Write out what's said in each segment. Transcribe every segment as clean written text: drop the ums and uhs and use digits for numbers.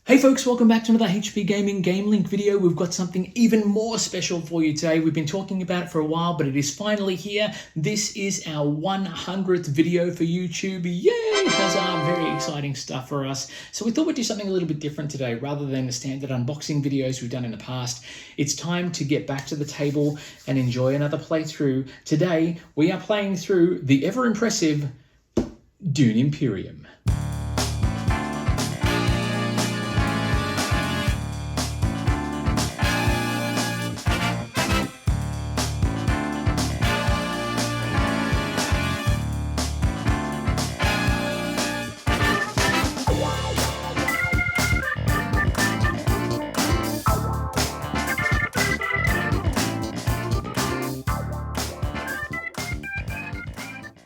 Hey folks, welcome back to another HP Gaming GameLINK video. We've got something even more special for you today. We've been talking about it for a while, but it is finally here. This is our 100th video for YouTube. Yay! Huzzah! Very exciting stuff for us. So we thought we'd do something a little bit different today. Rather than the standard unboxing videos we've done in the past, it's time to get back to the table and enjoy another playthrough. Today, we are playing through the ever-impressive Dune Imperium.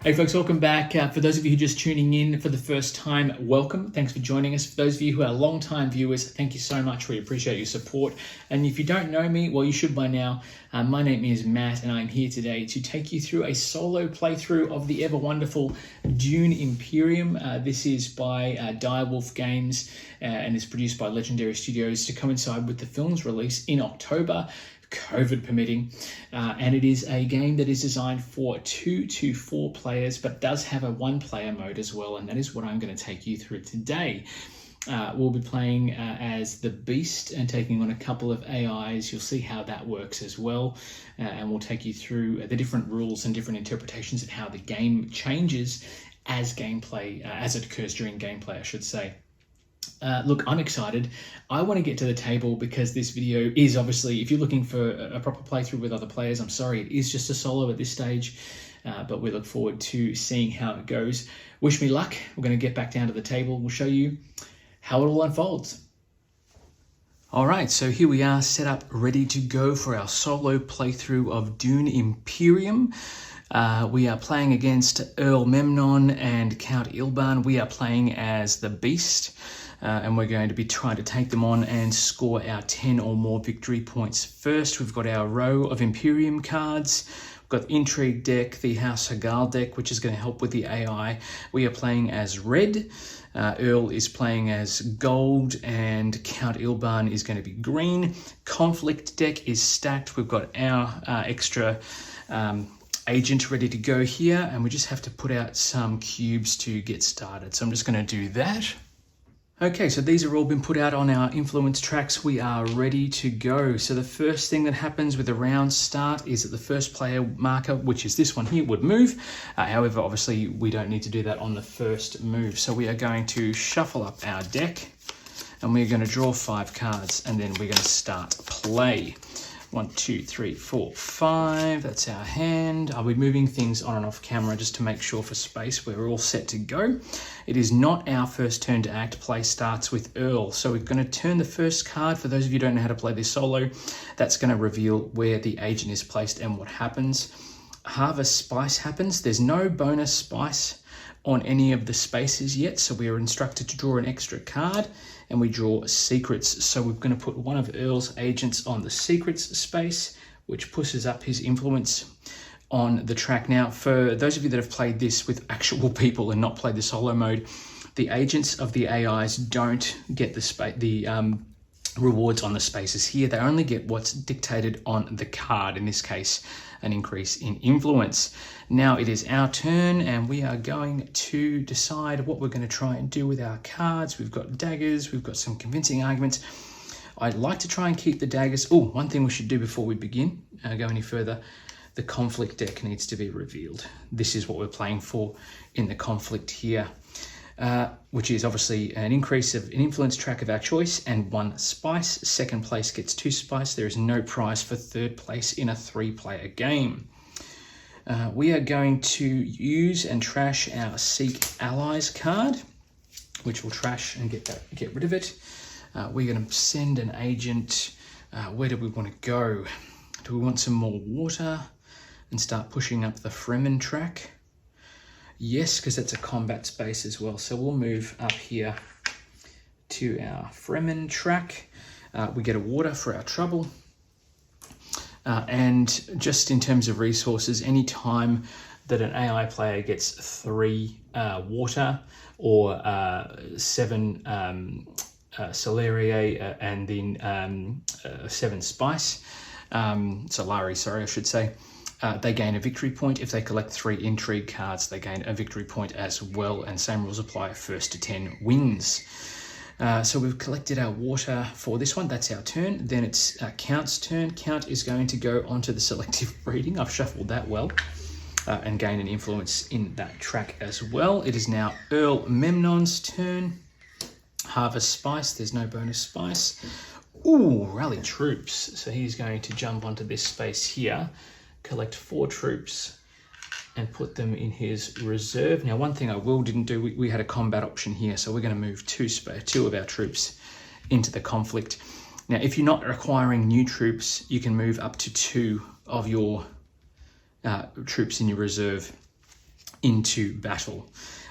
Hey folks, welcome back. For those of you who are just tuning in for the first time, welcome. Thanks for joining us. For those of you who are long-time viewers, thank you so much. We appreciate your support. And if you don't know me, well, you should by now. My name is Matt, and I'm here today to take you through a solo playthrough of the ever-wonderful Dune Imperium. This is by Direwolf Games and is produced by Legendary Studios to coincide with the film's release in October. COVID permitting, and it is a game that is designed for 2 to 4 players, but does have a 1-player mode as well, and that is what I'm going to take you through today. We'll be playing as the Beast and taking on a couple of AIs. You'll see how that works as well, and we'll take you through the different rules and different interpretations of how the game changes as gameplay, as it occurs during gameplay, I should say. Look, I'm excited. I want to get to the table because this video is obviously, if you're looking for a proper playthrough with other players, I'm sorry, it is just a solo at this stage, but we look forward to seeing how it goes. Wish me luck. We're going to get back down to the table. We'll show you how it all unfolds. All right, so here we are set up, ready to go for our solo playthrough of Dune Imperium. We are playing against Earl Memnon and Count Ilban. We are playing as the Beast. And we're going to be trying to take them on and score our 10 or more victory points first. We've got our row of Imperium cards. We've got the Intrigue deck, the House Hagal deck, which is going to help with the AI. We are playing as red. Earl is playing as gold, and Count Ilban is going to be green. Conflict deck is stacked. We've got our extra agent ready to go here, and we just have to put out some cubes to get started. So I'm just going to do that. Okay, so these are all been put out on our influence tracks. We are ready to go. So the first thing that happens with the round start is that the first player marker, which is this one here, would move. However, obviously we don't need to do that on the first move. So we are going to shuffle up our deck and we're going to draw 5 cards and then we're going to start play. 1, 2, 3, 4, 5. That's our hand. I'll be moving things on and off camera just to make sure for space we're all set to go. It is not our first turn to act. Play starts with Earl. So we're going to turn the first card. For those of you who don't know how to play this solo, that's going to reveal where the agent is placed and what happens. Harvest Spice happens. There's no bonus spice on any of the spaces yet, so we are instructed to draw an extra card, and we draw secrets. So we're going to put one of Earl's agents on the secrets space, which pushes up his influence on the track. Now, for those of you that have played this with actual people and not played the solo mode, the agents of the AIs don't get the rewards on the spaces here. They only get what's dictated on the card, in this case, an increase in influence. Now it is our turn and we are going to decide what we're going to try and do with our cards. We've got daggers, we've got some convincing arguments. I'd like to try and keep the daggers. Oh, one thing we should do before we begin, go any further, the conflict deck needs to be revealed. This is what we're playing for in the conflict here. Which is obviously an increase of an influence track of our choice and 1 spice. Second place gets 2 spice. There is no prize for third place in a 3-player game. We are going to use and trash our Seek Allies card, which will trash and get rid of it. We're going to send an agent. Where do we want to go? Do we want some more water and start pushing up the Fremen track? Yes, because that's a combat space as well. So we'll move up here to our Fremen track. We get a water for our trouble. And just in terms of resources, any time that an AI player gets 3 water or 7 Celerier and then 7 spice. Solari, sorry, I should say. They gain a victory point. If they collect 3 intrigue cards, they gain a victory point as well. And same rules apply, first to 10 wins. So we've collected our water for this one. That's our turn. Then it's Count's turn. Count is going to go onto the selective breeding. I've shuffled that well. And gain an influence in that track as well. It is now Earl Memnon's turn. Harvest spice. There's no bonus spice. Ooh, rally troops. So he's going to jump onto this space here, collect 4 troops, and put them in his reserve. Now, one thing I didn't do, we had a combat option here, so we're going to move 2 of our troops into the conflict. Now, if you're not requiring new troops, you can move up to 2 of your troops in your reserve into battle.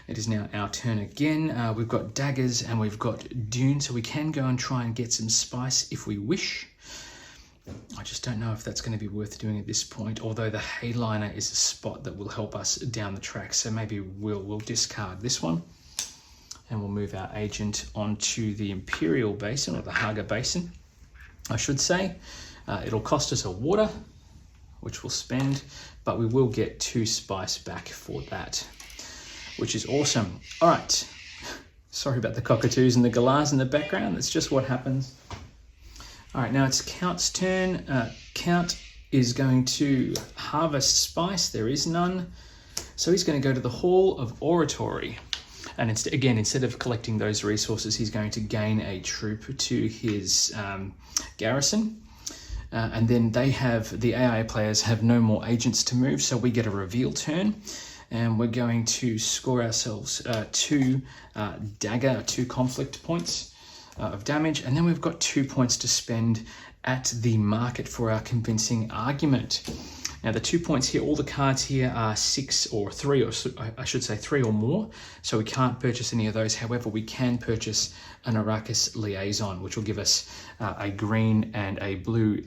It is now our turn again. We've got daggers and we've got Dune, so we can go and try and get some spice if we wish. I just don't know if that's going to be worth doing at this point, although the Hayliner is a spot that will help us down the track, so maybe we'll discard this one and we'll move our agent onto the Imperial Basin, or the Haga Basin, I should say. It'll cost us a water, which we'll spend, but we will get 2 spice back for that, which is awesome. All right, sorry about the cockatoos and the galahs in the background. That's just what happens. All right, now it's Count's turn. Count is going to harvest spice. There is none. So he's going to go to the Hall of Oratory. And instead of collecting those resources, he's going to gain a troop to his garrison. And then the AI players have no more agents to move, so we get a reveal turn. And we're going to score ourselves 2 conflict points of damage, and then we've got 2 points to spend at the market for our convincing argument. Now the 2 points here, all the cards here are 6 or 3, or I should say 3 or more, so we can't purchase any of those. However, we can purchase an Arrakis Liaison, which will give us a green and a blue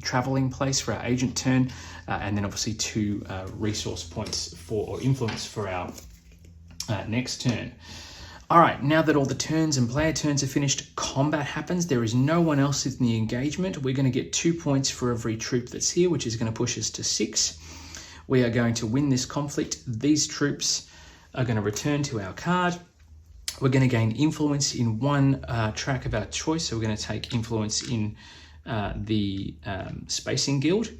traveling place for our agent turn, and then obviously 2 resource points or influence for our next turn. All right, now that all the turns and player turns are finished, combat happens. There is no one else in the engagement. We're going to get 2 points for every troop that's here, which is going to push us to 6. We are going to win this conflict. These troops are going to return to our card. We're going to gain influence in 1 track of our choice. So we're going to take influence in the Spacing Guild.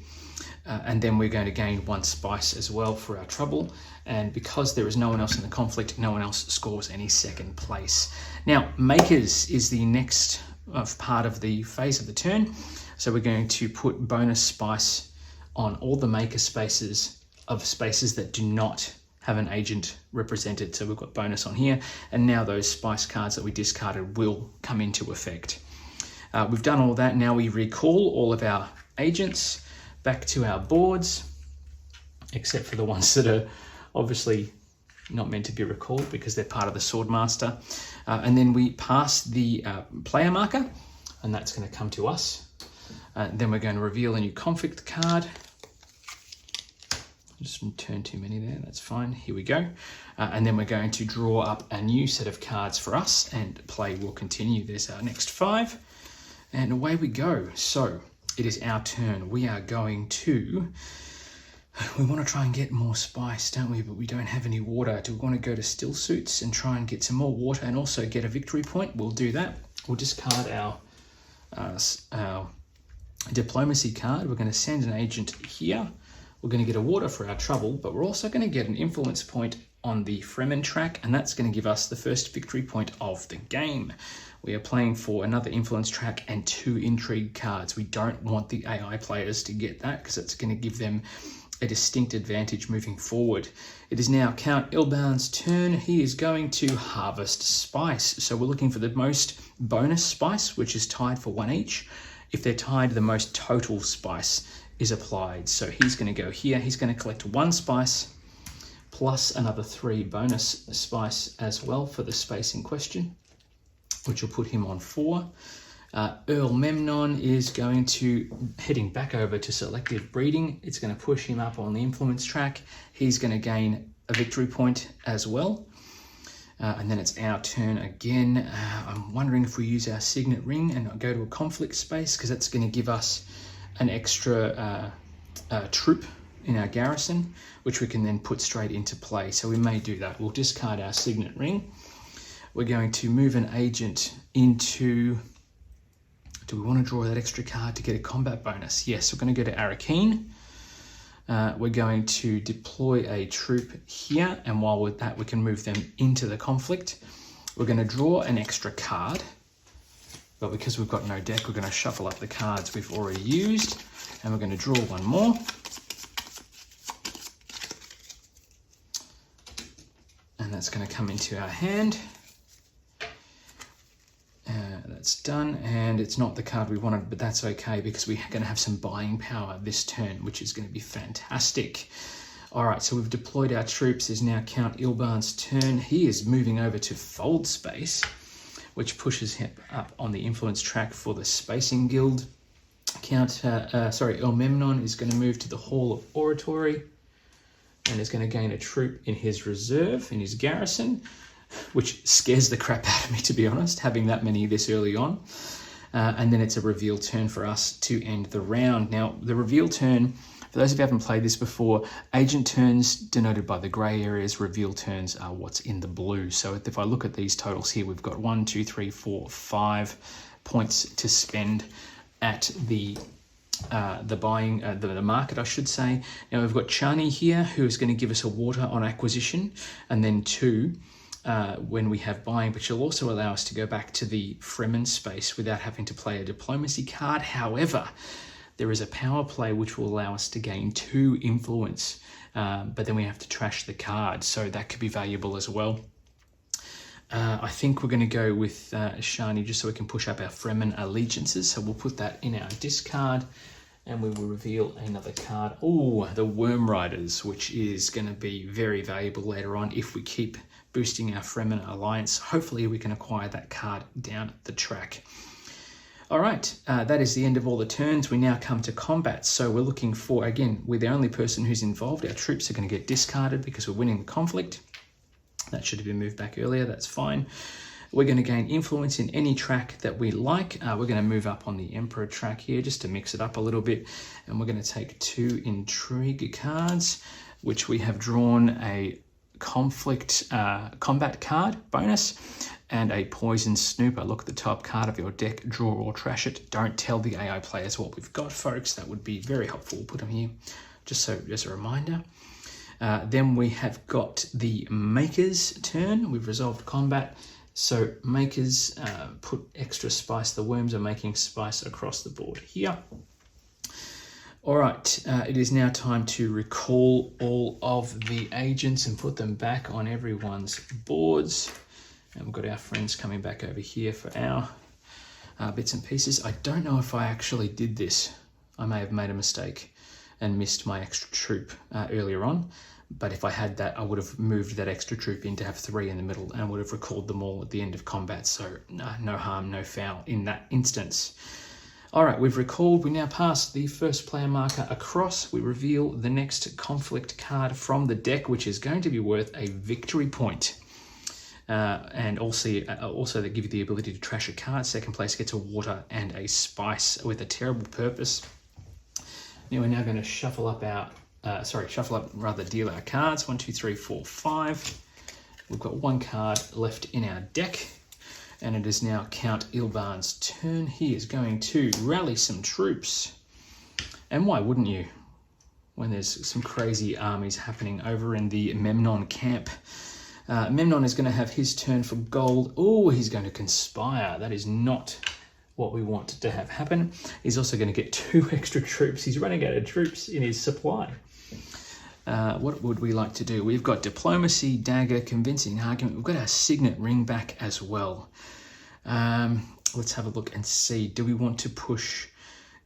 And then we're going to gain 1 spice as well for our trouble. And because there is no one else in the conflict, no one else scores any second place. Now, Makers is the next part of the phase of the turn. So we're going to put bonus spice on all the maker spaces of spaces that do not have an agent represented. So we've got bonus on here. And now those spice cards that we discarded will come into effect. We've done all that. Now we recall all of our agents back to our boards, except for the ones that are obviously not meant to be recalled because they're part of the Swordmaster. And then we pass the player marker, and that's going to come to us. Then we're going to reveal a new conflict card. Just turn too many there, that's fine. Here we go. And then we're going to draw up a new set of cards for us, and play will continue. There's our next 5. And away we go. So it is our turn. We are going to... We want to try and get more spice, don't we? But we don't have any water. Do we want to go to Still Suits and try and get some more water and also get a victory point? We'll do that. We'll discard our diplomacy card. We're going to send an agent here. We're going to get a water for our trouble, but we're also going to get an influence point on the Fremen track, and that's going to give us the first victory point of the game. We are playing for another influence track and 2 intrigue cards. We don't want the AI players to get that because it's going to give them a distinct advantage moving forward. It is now Count Ilban's turn. He is going to harvest spice. So we're looking for the most bonus spice, which is tied for 1 each. If they're tied, the most total spice is applied. So he's going to go here. He's going to collect 1 spice plus another 3 bonus spice as well for the space in question, which will put him on 4. Earl Memnon is going to, heading back over to selective breeding, it's going to push him up on the influence track. He's going to gain a victory point as well. And then it's our turn again. I'm wondering if we use our signet ring and go to a conflict space, because that's going to give us an extra troop in our garrison, which we can then put straight into play. So we may do that. We'll discard our signet ring. We're going to move an agent into... Do we want to draw that extra card to get a combat bonus? Yes, we're going to go to Arakeen. We're going to deploy a troop here, and while with that we can move them into the conflict. We're going to draw an extra card, but because we've got no deck, we're going to shuffle up the cards we've already used, and we're going to draw one more. And that's going to come into our hand. That's done, and it's not the card we wanted, but that's okay because we're going to have some buying power this turn, which is going to be fantastic. All right, so we've deployed our troops. It's now Count Ilban's turn. He is moving over to Fold Space, which pushes him up on the influence track for the Spacing Guild. Elmemnon is going to move to the Hall of Oratory and is going to gain a troop in his reserve, in his garrison, which scares the crap out of me, to be honest, having that many this early on. And then it's a reveal turn for us to end the round. Now, the reveal turn, for those of you who haven't played this before, agent turns denoted by the grey areas, reveal turns are what's in the blue. So if I look at these totals here, we've got 1, 2, 3, 4, 5 points to spend at the market, I should say. Now we've got Chani here, who is going to give us a water on acquisition, and then 2 when we have buying, but she'll also allow us to go back to the Fremen space without having to play a diplomacy card. However, there is a power play which will allow us to gain 2 influence, but then we have to trash the card, so that could be valuable as well. I think we're going to go with Shani just so we can push up our Fremen allegiances, so we'll put that in our discard, and we will reveal another card. Oh, the Worm Riders, which is going to be very valuable later on if we keep boosting our Fremen alliance. Hopefully we can acquire that card down the track. All right, that is the end of all the turns. We now come to combat. So we're looking for, again, we're the only person who's involved. Our troops are going to get discarded because we're winning the conflict. That should have been moved back earlier, that's fine. We're going to gain influence in any track that we like. We're going to move up on the Emperor track here just to mix it up a little bit. And we're going to take 2 intrigue cards, which we have drawn a conflict combat card bonus and a poison snooper. Look at the top card of your deck, draw or trash it. Don't tell the AI players what we've got, folks. That would be very helpful. We'll put them here just as a reminder. Then we have got the Maker's turn. We've resolved combat. So Makers, put extra spice. The worms are making spice across the board here. All right, it is now time to recall all of the agents and put them back on everyone's boards. And we've got our friends coming back over here for our bits and pieces. I don't know if I actually did this. I may have made a mistake and missed my extra troop earlier on. But if I had that, I would have moved that extra troop in to have 3 in the middle and would have recalled them all at the end of combat. So no harm, no foul in that instance. All right, we've recalled. We now pass the first player marker across. We reveal the next conflict card from the deck, which is going to be worth a victory point. And also they give you the ability to trash a card. Second place gets a water and a spice with a terrible purpose. Now we're now going to shuffle up deal our cards. 1, 2, 3, 4, 5. We've got 1 card left in our deck. And it is now Count Ilban's turn. He is going to rally some troops. And why wouldn't you? When there's some crazy armies happening over in the Memnon camp. Memnon is going to have his turn for gold. Oh, he's going to conspire. That is not what we want to have happen. He's also going to get 2 extra troops. He's running out of troops in his supply. What would we like to do? We've got diplomacy, dagger, convincing argument. We've got our signet ring back as well. Let's have a look and see. Do we want to push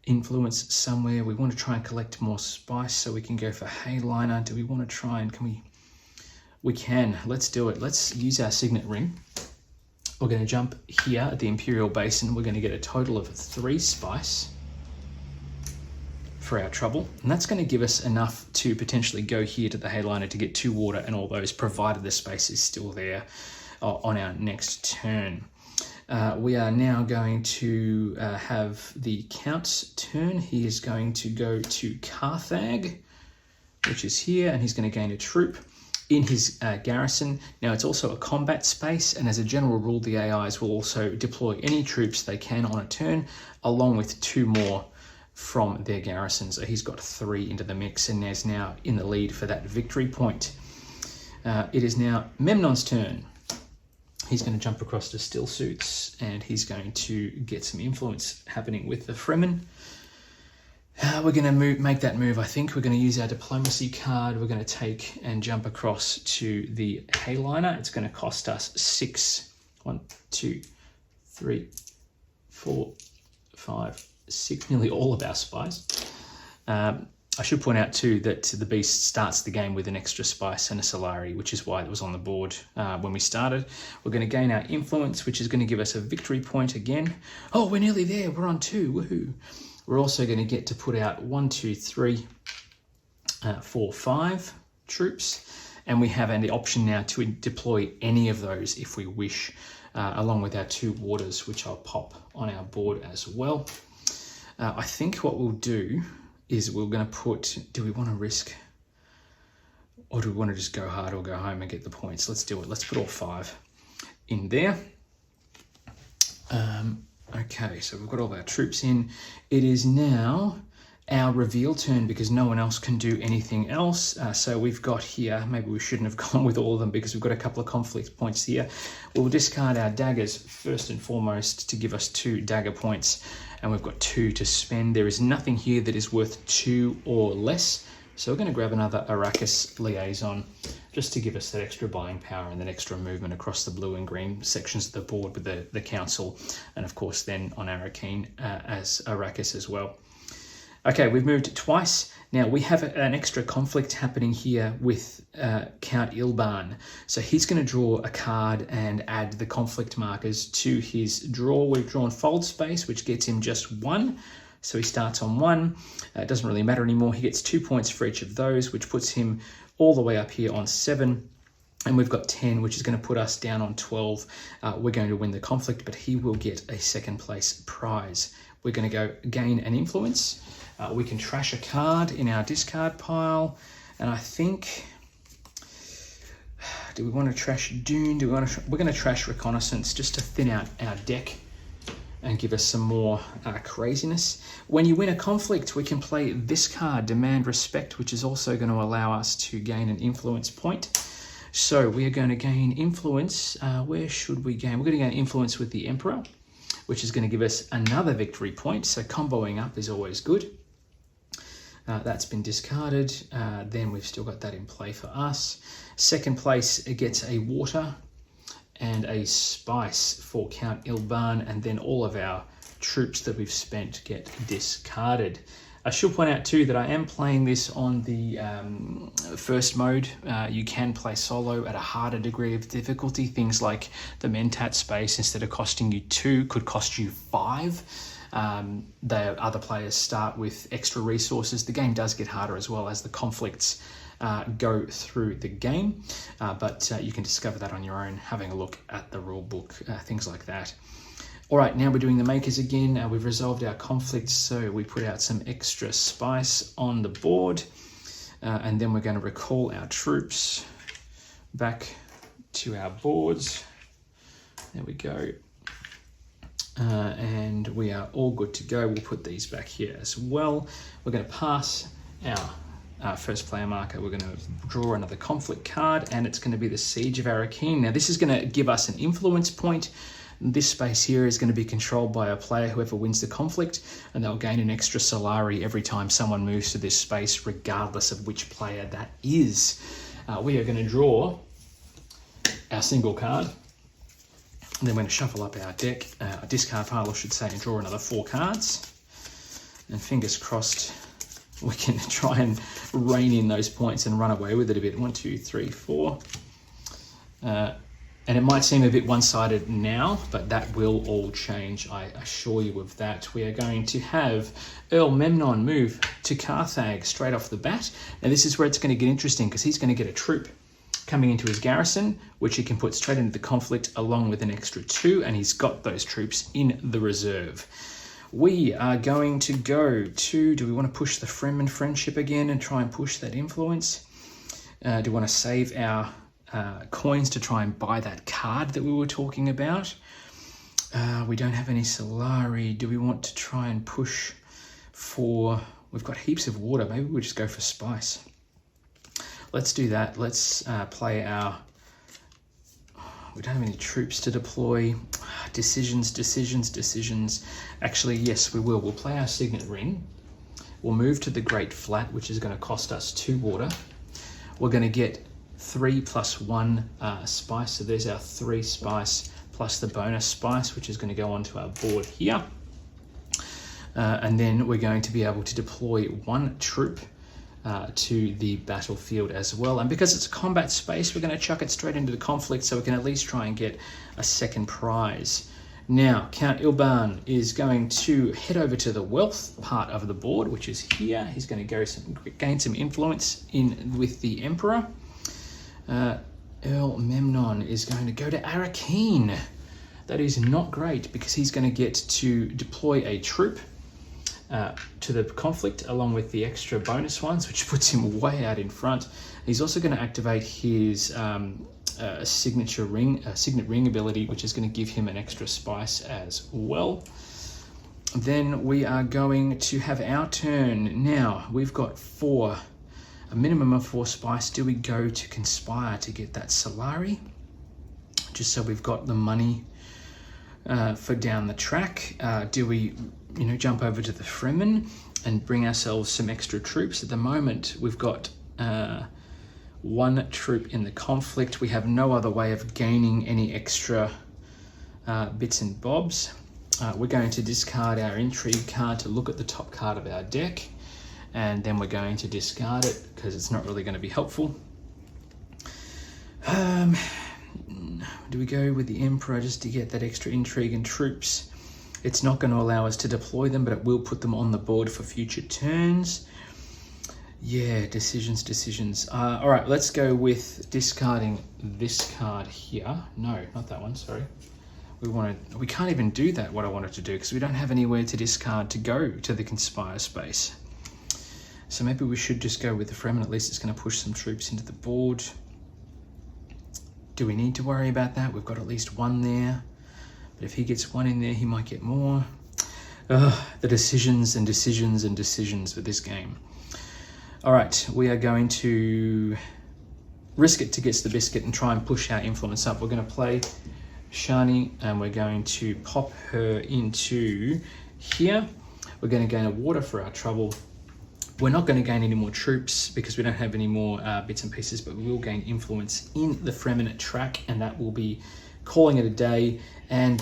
influence somewhere? We want to try and collect more spice so we can go for Hayliner. Do we want to try and we can. Let's do it. Let's use our signet ring. We're going to jump here at the Imperial Basin. We're going to get a total of 3 spice for our trouble, and that's going to give us enough to potentially go here to the Hayliner to get 2 water and all those, provided the space is still there. on our next turn. We are now going to have the Count's turn. He is going to go to Carthag, which is here, and he's going to gain a troop in his garrison. Now, it's also a combat space, and as a general rule, the AIs will also deploy any troops they can on a turn, along with 2 more from their garrison. So he's got 3 into the mix, and is now in the lead for that victory point. It is now Memnon's turn. He's going to jump across to Still Suits, and he's going to get some influence happening with the Fremen. We're going to make that move, I think. We're going to use our diplomacy card. We're going to take and jump across to the Hayliner. It's going to cost us 6. 1, 2, 3, 4, 5, 6, nearly all of our spice. I should point out too that the beast starts the game with an extra spice and a Solari, which is why it was on the board when we started. We're going to gain our influence, which is going to give us a victory point again. Oh, we're nearly there. We're on 2. Woohoo. We're also going to get to put out 1, 2, 3, 4, 5 troops. And we have the option now to deploy any of those if we wish, along with our 2 warders, which I'll pop on our board as well. I think what we'll do is we're going to put, do we want to risk, or do we want to just go hard or go home and get the points? Let's do it. Let's put all 5 in there. Okay, so we've got all our troops in. It is now our reveal turn because no one else can do anything else. So we've got here, maybe we shouldn't have gone with all of them because we've got a couple of conflict points here. We'll discard our daggers first and foremost to give us 2 dagger points, and we've got 2 to spend. There is nothing here that is worth 2 or less. So we're going to grab another Arrakis Liaison just to give us that extra buying power and that extra movement across the blue and green sections of the board with the council, and of course then on Arakeen as Arrakis as well. Okay, we've moved twice. Now we have an extra conflict happening here with Count Ilban. So he's going to draw a card and add the conflict markers to his draw. We've drawn Fold Space, which gets him just 1. So he starts on 1. It doesn't really matter anymore. He gets 2 points for each of those, which puts him all the way up here on 7. And we've got 10, which is going to put us down on 12. We're going to win the conflict, but he will get a 2nd place prize. We're going to go gain an influence. We can trash a card in our discard pile. And I think, do we want to trash Dune? We're going to trash Reconnaissance just to thin out our deck and give us some more craziness. When you win a conflict, we can play this card, Demand Respect, which is also going to allow us to gain an influence point. So we are going to gain influence. Where should we gain? We're going to gain influence with the Emperor, which is going to give us another victory point. So comboing up is always good. That's been discarded. Then we've still got that in play for us. 2nd place, it gets a water and a spice for Count Ilban, and then all of our troops that we've spent get discarded. I should point out too that I am playing this on the first mode. You can play solo at a harder degree of difficulty. Things like the Mentat space, instead of costing you 2, could cost you 5. The other players start with extra resources. The game does get harder as well as the conflicts go through the game, but you can discover that on your own, having a look at the rule book, things like that. All right, now we're doing the makers again. We've resolved our conflicts, so we put out some extra spice on the board, and then we're going to recall our troops back to our boards. There we go. And we are all good to go. We'll put these back here as well. We're going to pass our first player marker. We're going to draw another conflict card, and it's going to be the Siege of Arakeen. Now this is going to give us an influence point. This space here is going to be controlled by a player, whoever wins the conflict, and they'll gain an extra Solari every time someone moves to this space, regardless of which player that is. We are going to draw our single card. And then we're going to shuffle up our deck, our discard pile, I should say, and draw another 4 cards. And fingers crossed, we can try and rein in those points and run away with it a bit. 1, 2, 3, 4. And it might seem a bit one-sided now, but that will all change, I assure you of that. We are going to have Earl Memnon move to Carthag straight off the bat. Now this is where it's going to get interesting, because he's going to get a troop coming into his garrison, which he can put straight into the conflict along with an extra 2, and he's got those troops in the reserve. We are going to go to, do we want to push the Fremen friendship again and try and push that influence? Do we want to save our coins to try and buy that card that we were talking about? We don't have any Solari. Do we want to try and push for, we've got heaps of water, maybe we'll just go for spice. Let's do that. Let's play our, we don't have any troops to deploy. Decisions. Actually, yes, we will. We'll play our Signet Ring. We'll move to the Great Flat, which is going to cost us 2 water. We're going to get 3 + 1 spice. So there's our 3 spice plus the bonus spice, which is going to go onto our board here. And then we're going to be able to deploy 1 troop to the battlefield as well. And because it's a combat space, we're going to chuck it straight into the conflict so we can at least try and get a second prize. Now, Count Ilban is going to head over to the wealth part of the board, which is here. He's going to go gain some influence with the Emperor. Earl Memnon is going to go to Arakeen. That is not great because he's going to get to deploy a troop to the conflict along with the extra bonus ones, which puts him way out in front. He's also going to activate his signet ring ability, which is going to give him an extra spice as well. Then we are going to have our turn. Now we've got a minimum of 4 spice. Do we go to Conspire to get that Solari? Just so we've got the money for down the track. Do we, jump over to the Fremen and bring ourselves some extra troops? At the moment, we've got 1 troop in the conflict. We have no other way of gaining any extra bits and bobs. We're going to discard our intrigue card to look at the top card of our deck, and then we're going to discard it because it's not really going to be helpful. Do we go with the Emperor just to get that extra intrigue and troops? It's not going to allow us to deploy them, but it will put them on the board for future turns. Yeah, decisions. All right, let's go with discarding this card here. No, not that one, sorry. We can't even do that, what I wanted to do, because we don't have anywhere to discard to go to the Conspire space. So maybe we should just go with the Fremen. At least it's going to push some troops into the board. Do we need to worry about that? We've got at least 1 there. But if he gets 1 in there, he might get more. The decisions with this game. All right, we are going to risk it to get the biscuit and try and push our influence up. We're going to play Shani and we're going to pop her into here. We're going to gain a water for our trouble. We're not going to gain any more troops because we don't have any more bits and pieces, but we will gain influence in the Fremen track, and that will be calling it a day. And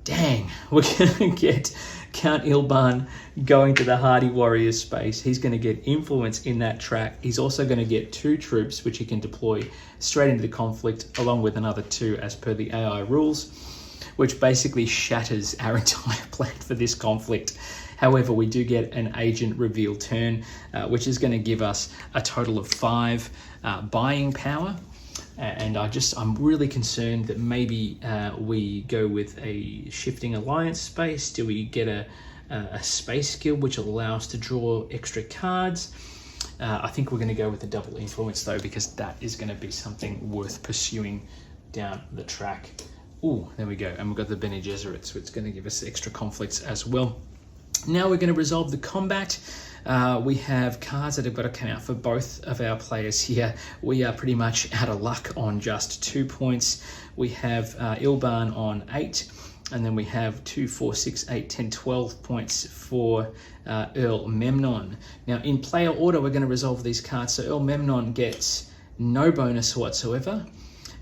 dang, we're going to get Count Ilban going to the Hardy Warrior space. He's going to get influence in that track. He's also going to get 2 troops, which he can deploy straight into the conflict, along with another 2 as per the AI rules, which basically shatters our entire plan for this conflict. However, we do get an agent reveal turn, which is going to give us a total of 5 buying power. And I'm really concerned that maybe we go with a shifting alliance space. Do we get a space skill which will allow us to draw extra cards? I think we're going to go with the double influence though, because that is going to be something worth pursuing down the track. Oh, there we go. And we've got the Bene Gesserit, so it's going to give us extra conflicts as well. Now we're going to resolve the combat. We have cards that have got to come out for both of our players here. We are pretty much out of luck on just 2 points. We have Ilban on 8, and then we have 2, 4, 6, 8, 10, 12 points for Earl Memnon. Now in player order, we're going to resolve these cards. So Earl Memnon gets no bonus whatsoever,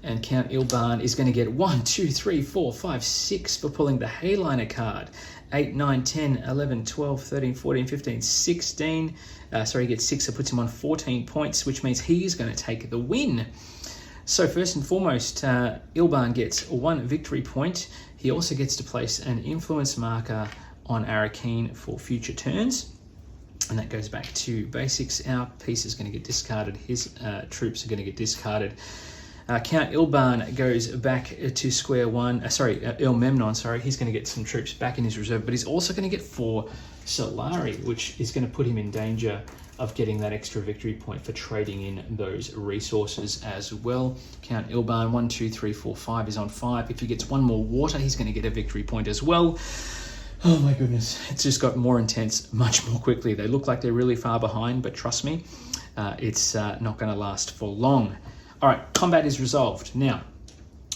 and Count Ilban is going to get 1, 2, 3, 4, 5, 6 for pulling the Hayliner card. 8, 9, 10, 11, 12, 13, 14, 15, 16. He gets 6, so it puts him on 14 points, which means he's going to take the win. So first and foremost, Ilban gets 1 victory point. He also gets to place an influence marker on Arakeen for future turns. And that goes back to basics. Our piece is going to get discarded. His troops are going to get discarded. Count Ilban goes back to square one. Ilmemnon, sorry. He's going to get some troops back in his reserve, but he's also going to get 4 Solari, which is going to put him in danger of getting that extra victory point for trading in those resources as well. Count Ilban, 1, 2, 3, 4, 5 is on 5. If he gets 1 more water, he's going to get a victory point as well. Oh my goodness, it's just got more intense much more quickly. They look like they're really far behind, but trust me, it's not going to last for long. All right, combat is resolved. Now,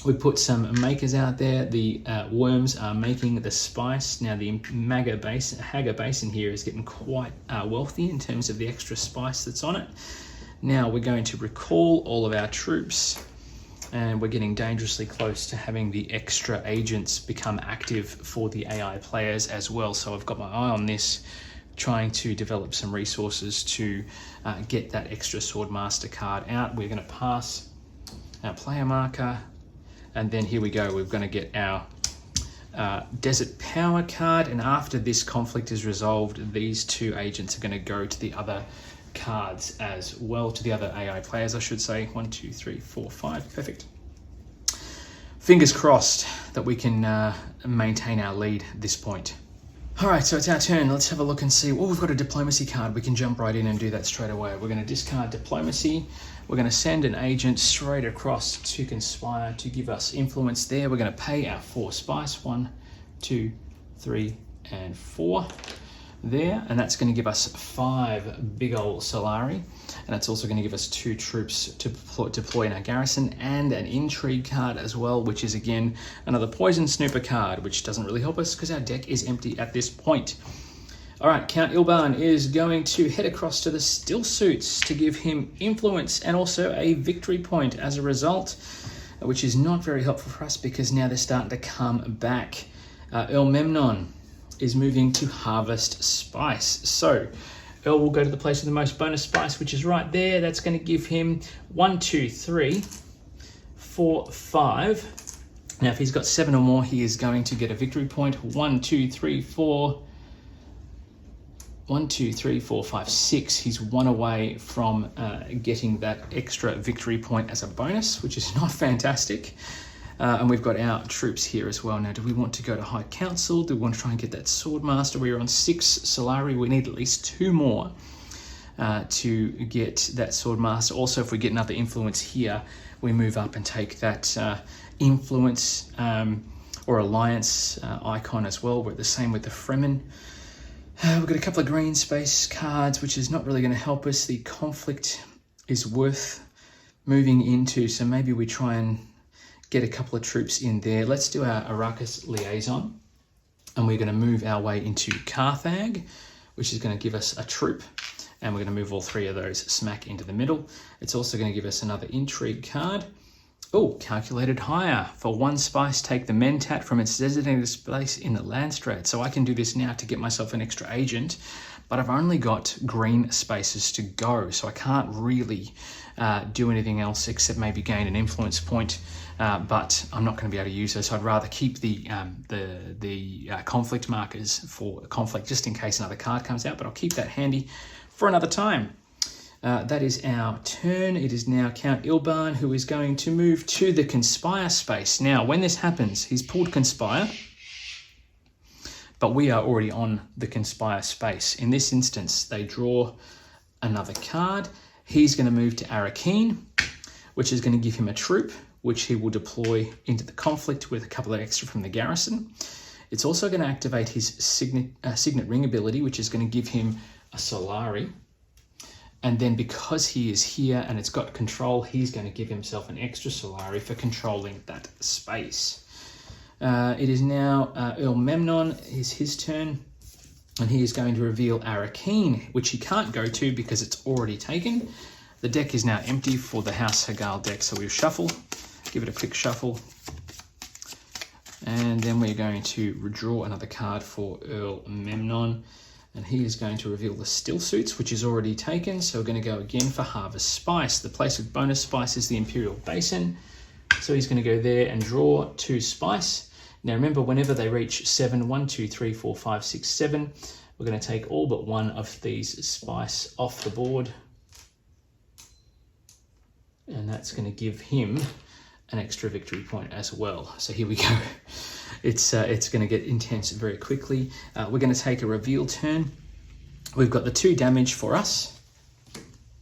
we put some makers out there. The worms are making the spice. Now, the Haga Basin here is getting quite wealthy in terms of the extra spice that's on it. Now, we're going to recall all of our troops, and we're getting dangerously close to having the extra agents become active for the AI players as well. So I've got my eye on this, trying to develop some resources to get that extra Swordmaster card out. We're going to pass our player marker, and then here we go. We're going to get our Desert Power card, and after this conflict is resolved, these 2 agents are going to go to the other cards as well, to the other AI players, I should say. 1, 2, 3, 4, 5. Perfect. Fingers crossed that we can maintain our lead at this point. All right, so it's our turn. Let's have a look and see. Well, we've got a diplomacy card. We can jump right in and do that straight away. We're going to discard diplomacy. We're going to send an agent straight across to conspire to give us influence there. We're going to pay our 4 spice. 1, 2, 3, and 4 there. And that's going to give us 5 big old Solari. And it's also going to give us 2 troops to deploy in our garrison, and an intrigue card as well, which is again another poison snooper card, which doesn't really help us because our deck is empty at this point. All right, Count Ilban is going to head across to the still suits to give him influence and also a victory point as a result, which is not very helpful for us because now they're starting to come back. Ilmemnon is moving to harvest spice. So Earl will go to the place with the most bonus spice, which is right there. That's going to give him 1, 2, 3, 4, 5. Now, if he's got 7 or more, he is going to get a victory point. 1, 2, 3, 4. 1, 2, 3, 4, 5, 6. He's 1 away from getting that extra victory point as a bonus, which is not fantastic. And we've got our troops here as well. Now, do we want to go to High Council? Do we want to try and get that Swordmaster? We're on 6 Solari. We need at least 2 more to get that Swordmaster. Also, if we get another influence here, we move up and take that influence or alliance icon as well. We're the same with the Fremen. We've got a couple of green space cards, which is not really going to help us. The conflict is worth moving into, so maybe we try and get a couple of troops in there. Let's do our Arrakis liaison, and we're going to move our way into Carthag, which is going to give us a troop, and we're going to move all 3 of those smack into the middle. It's also going to give us another intrigue card. Oh, calculated hire. For 1 spice, take the Mentat from its designated space in the Laanstrad. So I can do this now to get myself an extra agent, but I've only got green spaces to go, so I can't really do anything else except maybe gain an influence point, but I'm not going to be able to use those. So I'd rather keep the conflict markers for conflict just in case another card comes out, but I'll keep that handy for another time. That is our turn. It is now Count Ilban who is going to move to the Conspire space. Now, when this happens, he's pulled Conspire, but we are already on the Conspire space. In this instance, they draw another card. He's going to move to Arakeen, which is going to give him a troop, which he will deploy into the conflict with a couple of extra from the garrison. It's also going to activate his Signet Ring ability, which is going to give him a Solari. And then because he is here and it's got control, he's going to give himself an extra Solari for controlling that space. It is now Ilmemnon, is his turn, and he is going to reveal Arakeen, which he can't go to because it's already taken. The deck is now empty for the House Hagal deck, so we'll shuffle, give it a quick shuffle, and then we're going to redraw another card for Ilmemnon. And he is going to reveal the Still Suits, which is already taken. So we're going to go again for Harvest Spice. The place with bonus spice is the Imperial Basin. So he's going to go there and draw 2 spice. Now remember, whenever they reach 7, 1, 2, 3, 4, 5, 6, 7, we're going to take all but one of these spice off the board. And that's going to give him an extra victory point as well. So here we go. It's going to get intense very quickly. We're going to take a reveal turn. We've got the 2 damage for us.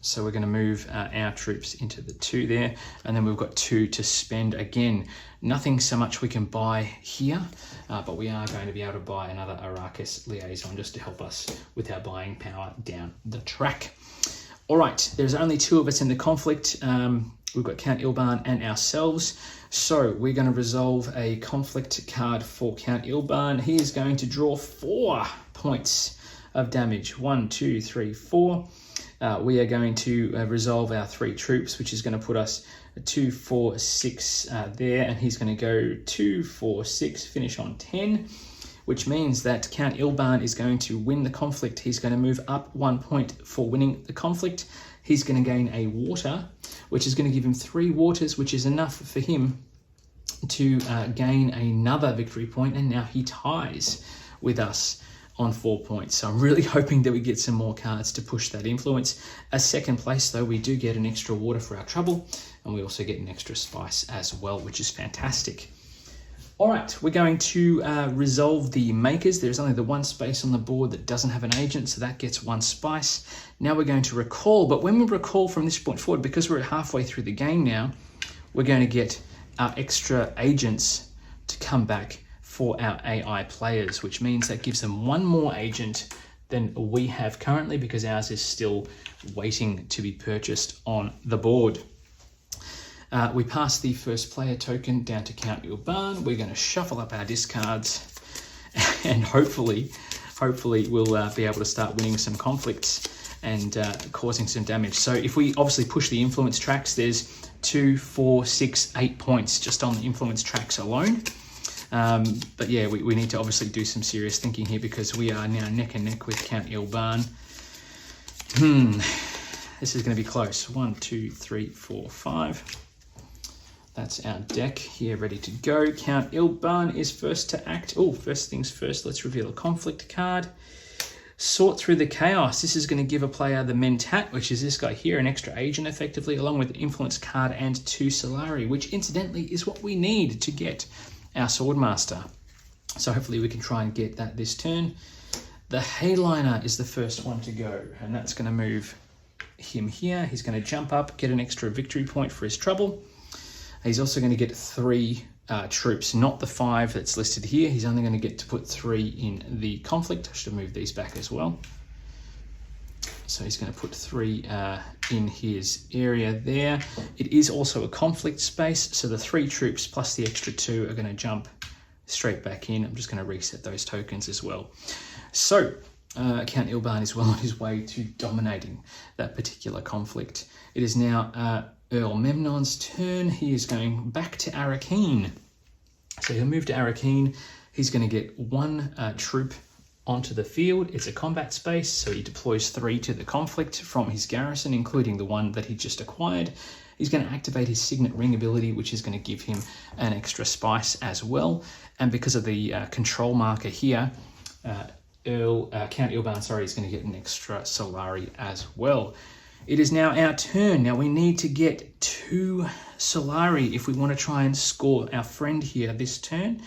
So we're going to move our troops into the 2 there. And then we've got 2 to spend again. Nothing so much we can buy here, but we are going to be able to buy another Arrakis Liaison just to help us with our buying power down the track. All right, there's only 2 of us in the conflict. We've got Count Ilban and ourselves. So we're going to resolve a conflict card for Count Ilban. He is going to draw 4 points of damage. 1, 2, 3, 4. We are going to resolve our 3 troops, which is going to put us 2, 4, 6 there. And he's going to go 2, 4, 6, finish on 10. Which means that Count Ilban is going to win the conflict. He's going to move up 1 point for winning the conflict. He's going to gain a water, which is going to give him 3 waters, which is enough for him to gain another victory point. And now he ties with us on 4 points. So I'm really hoping that we get some more cards to push that influence. As second place, though, we do get an extra water for our trouble, and we also get an extra spice as well, which is fantastic. All right, we're going to resolve the makers. There's only the 1 space on the board that doesn't have an agent, so that gets 1 spice. Now we're going to recall, but when we recall from this point forward, because we're halfway through the game now, we're going to get our extra agents to come back for our AI players, which means that gives them 1 more agent than we have currently, because ours is still waiting to be purchased on the board. We pass the first player token down to Count Ilban. We're going to shuffle up our discards, and hopefully we'll be able to start winning some conflicts and causing some damage. So if we obviously push the influence tracks, there's 2, 4, 6, 8 points just on the influence tracks alone. But yeah, we need to obviously do some serious thinking here, because we are now neck and neck with Count Ilban. This is going to be close. 1, 2, 3, 4, 5. That's our deck here ready to go. Count Ilban is first to act. Oh, first things first, let's reveal a conflict card. Sort through the chaos. This is going to give a player the Mentat, which is this guy here, an extra agent effectively, along with influence card and 2 Solari, which incidentally is what we need to get our Swordmaster. So hopefully we can try and get that this turn. The Hayliner is the first one to go, and that's going to move him here. He's going to jump up, get an extra victory point for his trouble. He's also going to get 3 troops, not the 5 that's listed here. He's only going to get to put 3 in the conflict. I should have moved these back as well. So he's going to put 3 in his area there. It is also a conflict space, so the 3 troops plus the extra 2 are going to jump straight back in. I'm just going to reset those tokens as well. So Count Ilban is well on his way to dominating that particular conflict. It is now Earl Memnon's turn. He is going back to Arrakeen. So he'll move to Arrakeen. He's going to get 1 troop onto the field. It's a combat space, so he deploys 3 to the conflict from his garrison, including the one that he just acquired. He's going to activate his Signet Ring ability, which is going to give him an extra spice as well. And because of the control marker here, Count Ilban, is going to get an extra Solari as well. It is now our turn. Now we need to get 2 Solari if we want to try and score our friend here this turn.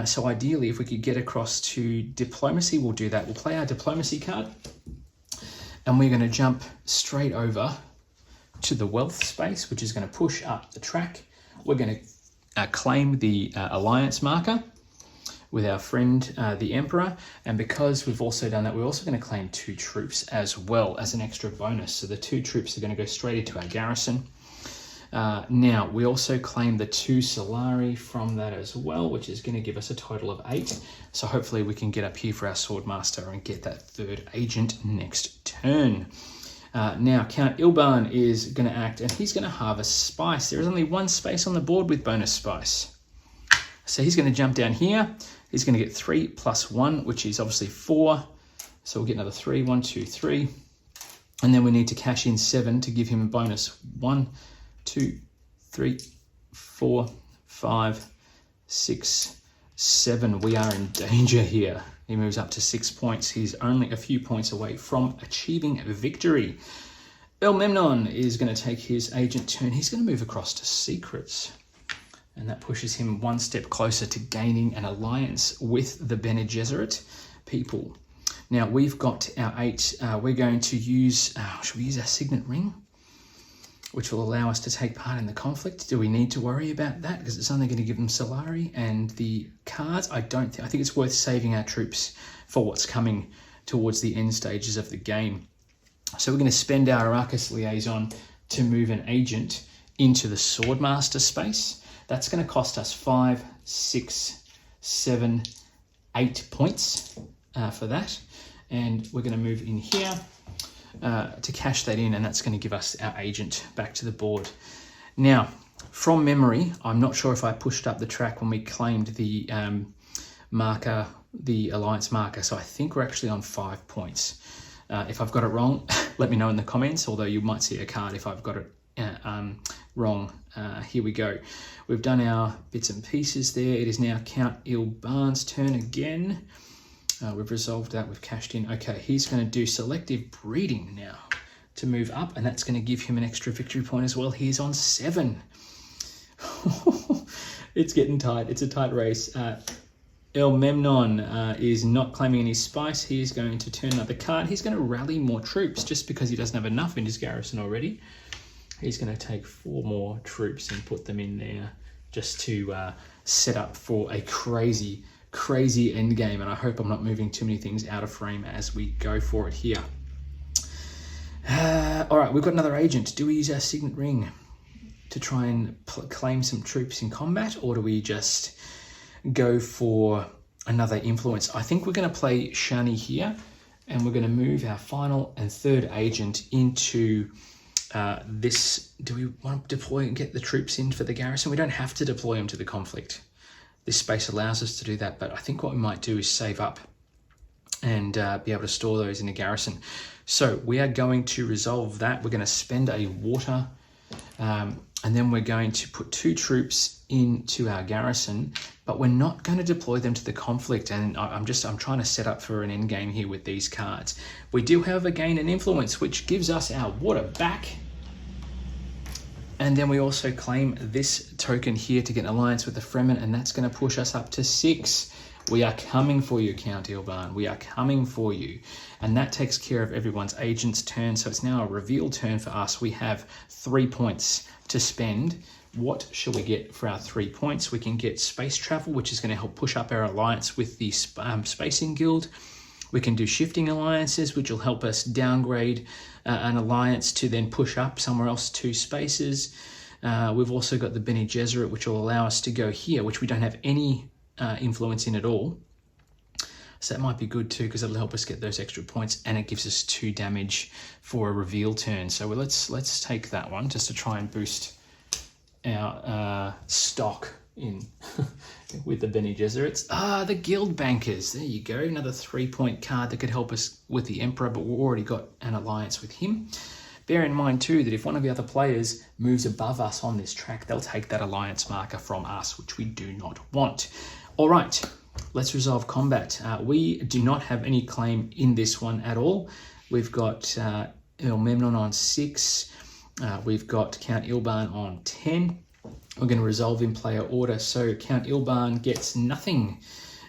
So ideally, if we could get across to diplomacy, we'll do that. We'll play our diplomacy card, and we're going to jump straight over to the wealth space, which is going to push up the track. We're going to claim the alliance marker with our friend, the Emperor. And because we've also done that, we're also going to claim 2 troops as well as an extra bonus. So the 2 troops are going to go straight into our garrison. Now, we also claim the 2 Solari from that as well, which is going to give us a total of 8. So hopefully we can get up here for our Swordmaster and get that 3rd agent next turn. Now, Count Ilban is going to act, and he's going to harvest spice. There is only 1 space on the board with bonus spice. So he's going to jump down here. He's going to get 3 plus 1, which is obviously 4. So we'll get another 3, 1, 2, 3. And then we need to cash in 7 to give him a bonus. 1, 2, 3, 4, 5, 6, 7. We are in danger here. He moves up to 6 points. He's only a few points away from achieving victory. El Memnon is going to take his agent turn. He's going to move across to secrets. And that pushes him one step closer to gaining an alliance with the Bene Gesserit people. Now we've got our 8. We're going to use, should we use our signet ring? Which will allow us to take part in the conflict. Do we need to worry about that? Because it's only going to give them Solari and the cards. I think it's worth saving our troops for what's coming towards the end stages of the game. So we're going to spend our Arrakis liaison to move an agent into the Swordmaster space. That's going to cost us 5, 6, 7, 8 points for that. And we're going to move in here to cash that in, and that's going to give us our agent back to the board. Now, from memory, I'm not sure if I pushed up the track when we claimed the marker, the alliance marker, so I think we're actually on 5 points. If I've got it wrong, let me know in the comments, although you might see a card if I've got it wrong. Here we go. We've done our bits and pieces there. It is now Count Ilban's turn again. We've resolved that, we've cashed in. Okay, he's going to do selective breeding now to move up, and that's going to give him an extra victory point as well. He's on 7. It's getting tight. It's a tight race. El Memnon is not claiming any spice. He is going to turn another card. He's going to rally more troops just because he doesn't have enough in his garrison already. He's going to take 4 more troops and put them in there just to set up for a crazy end game, and I hope I'm not moving too many things out of frame as we go for it here. All right, we've got another agent. Do we use our signet ring to try and claim some troops in combat, or do we just go for another influence? I think we're going to play Shani here, and we're going to move our final and 3rd agent into this. Do we want to deploy and get the troops in for the garrison? We don't have to deploy them to the conflict. This space allows us to do that, but I think what we might do is save up and be able to store those in a garrison. So we are going to resolve that. We're going to spend a water, and then we're going to put 2 troops into our garrison, but we're not going to deploy them to the conflict. And I'm trying to set up for an end game here with these cards. We do, however, gain an influence, which gives us our water back. And then we also claim this token here to get an alliance with the Fremen, and that's going to push us up to 6. We are coming for you, Count Ilban. We are coming for you. And that takes care of everyone's agent's turn. So it's now a reveal turn for us. We have 3 points to spend. What shall we get for our 3 points? We can get space travel, which is going to help push up our alliance with the Spacing Guild. We can do shifting alliances, which will help us downgrade an alliance to then push up somewhere else 2 spaces. We've also got the Bene Gesserit, which will allow us to go here, which we don't have any influence in at all. So that might be good too, because it'll help us get those extra points, and it gives us 2 damage for a reveal turn. So let's take that one just to try and boost our stock in with the Bene Gesserits. The Guild Bankers. There you go. Another 3-point card that could help us with the Emperor, but we've already got an alliance with him. Bear in mind too that if one of the other players moves above us on this track, they'll take that alliance marker from us, which we do not want. All right, let's resolve combat. We do not have any claim in this one at all. We've got El Memnon on 6. We've got Count Ilban on 10. We're going to resolve in player order. So Count Ilban gets nothing,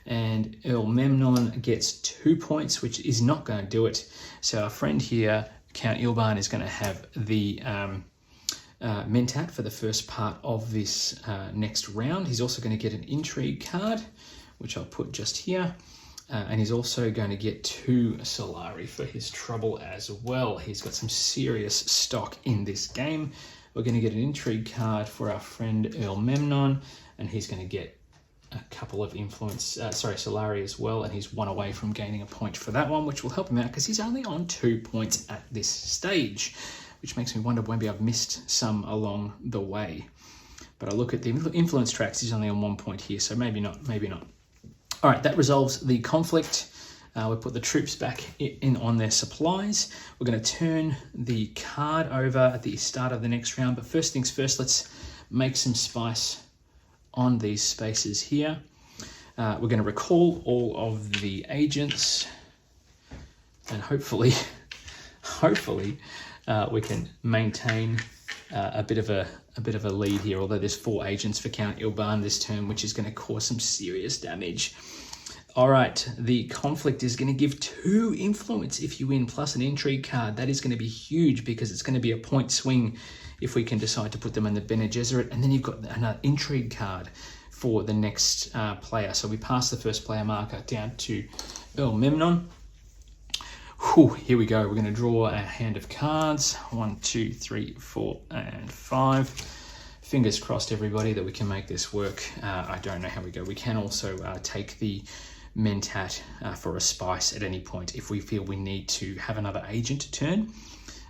and El Memnon gets 2 points, which is not going to do it. So our friend here, Count Ilban, is going to have the Mentat for the first part of this next round. He's also going to get an intrigue card, which I'll put just here. And he's also going to get 2 Solari for his trouble as well. He's got some serious stock in this game. We're going to get an intrigue card for our friend El Memnon, and he's going to get a couple of Solari as well, and he's 1 away from gaining a point for that one, which will help him out because he's only on 2 points at this stage, which makes me wonder maybe I've missed some along the way. But I look at the influence tracks, he's only on 1 point here, so maybe not, maybe not. All right, that resolves the conflict. We put the troops back in on their supplies. We're going to turn the card over at the start of the next round. But first things first, let's make some spice on these spaces here. We're going to recall all of the agents, and hopefully we can maintain a bit of a lead here. Although there's 4 agents for Count Ilban this turn, which is going to cause some serious damage. All right, the conflict is going to give 2 influence if you win, plus an intrigue card. That is going to be huge because it's going to be a point swing if we can decide to put them in the Bene Gesserit. And then you've got another intrigue card for the next player. So we pass the first player marker down to Earl Memnon. Whew, here we go. We're going to draw a hand of cards. 1, 2, 3, 4, and 5. Fingers crossed, everybody, that we can make this work. I don't know how we go. We can also take the Mentat for a spice at any point if we feel we need to have another agent turn.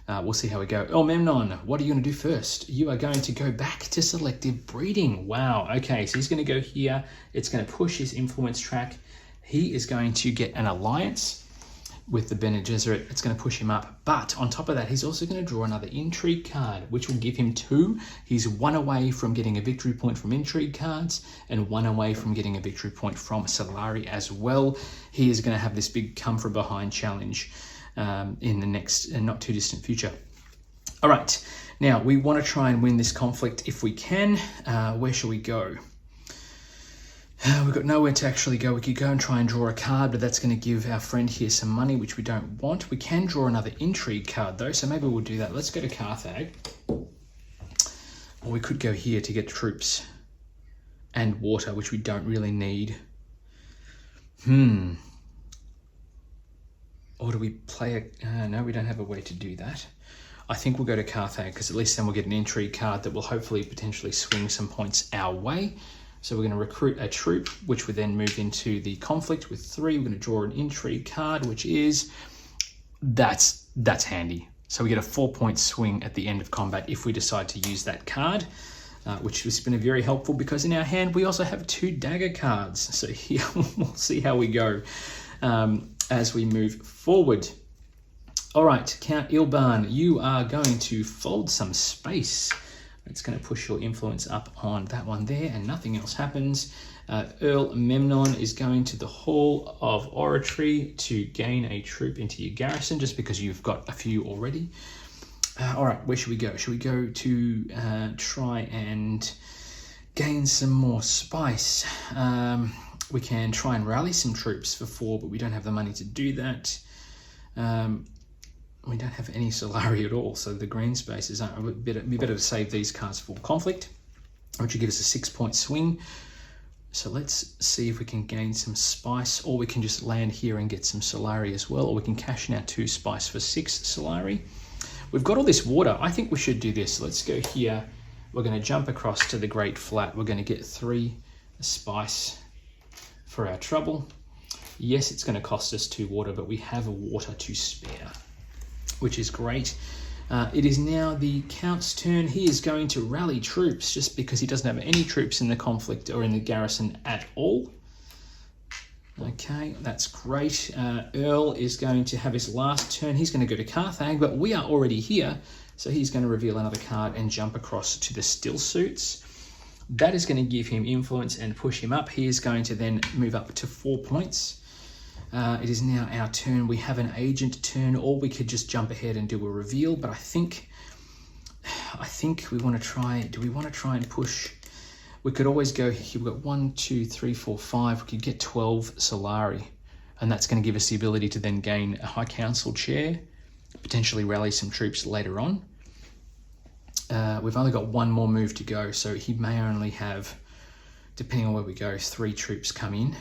We'll see how we go. Oh, Memnon, what are you going to do first? You are going to go back to selective breeding. Wow. Okay, so he's going to go here. It's going to push his influence track. He is going to get an alliance with the Bene Gesserit. It's going to push him up. But on top of that, he's also going to draw another intrigue card, which will give him 2. He's 1 away from getting a victory point from intrigue cards and 1 away from getting a victory point from Solari as well. He is going to have this big come from behind challenge in the next not too distant future. All right, now we want to try and win this conflict if we can. Where shall we go? We've got nowhere to actually go. We could go and try and draw a card, but that's going to give our friend here some money, which we don't want. We can draw another intrigue card, though, so maybe we'll do that. Let's go to Carthage. Or we could go here to get troops and water, which we don't really need. Or do we play a... no, we don't have a way to do that. I think we'll go to Carthage, because at least then we'll get an intrigue card that will hopefully potentially swing some points our way. So we're going to recruit a troop, which would then move into the conflict with 3. We're going to draw an intrigue card, which is... That's handy. So we get a 4-point swing at the end of combat if we decide to use that card, which has been very helpful because in our hand we also have 2 dagger cards. So here we'll see how we go as we move forward. All right, Count Ilban, you are going to fold some space. It's going to push your influence up on that one there and nothing else happens. Earl Memnon is going to the Hall of Oratory to gain a troop into your garrison just because you've got a few already. All right, where should we go? Should we go to try and gain some more spice? We can try and rally some troops for 4, but we don't have the money to do that. We don't have any Solari at all, so the green spaces aren't. It'd be better to save these cards for conflict, which will give us a 6-point swing. So let's see if we can gain some spice, or we can just land here and get some Solari as well, or we can cash in our 2 spice for 6 Solari. We've got all this water. I think we should do this. Let's go here. We're going to jump across to the Great Flat. We're going to get 3 spice for our trouble. Yes, it's going to cost us 2 water, but we have a water to spare, which is great. It is now the Count's turn. He is going to rally troops just because he doesn't have any troops in the conflict or in the garrison at all. Okay, that's great. Earl is going to have his last turn. He's going to go to Carthage, but we are already here. So he's going to reveal another card and jump across to the Still Suits. That is going to give him influence and push him up. He is going to then move up to 4 points. It is now our turn. We have an agent turn, or we could just jump ahead and do a reveal, but I think we want to try... Do we want to try and push... We could always go here. We've got 1, 2, 3, 4, 5. We could get 12 Solari, and that's going to give us the ability to then gain a High Council chair, potentially rally some troops later on. We've only got 1 more move to go, so he may only have, depending on where we go, 3 troops come in.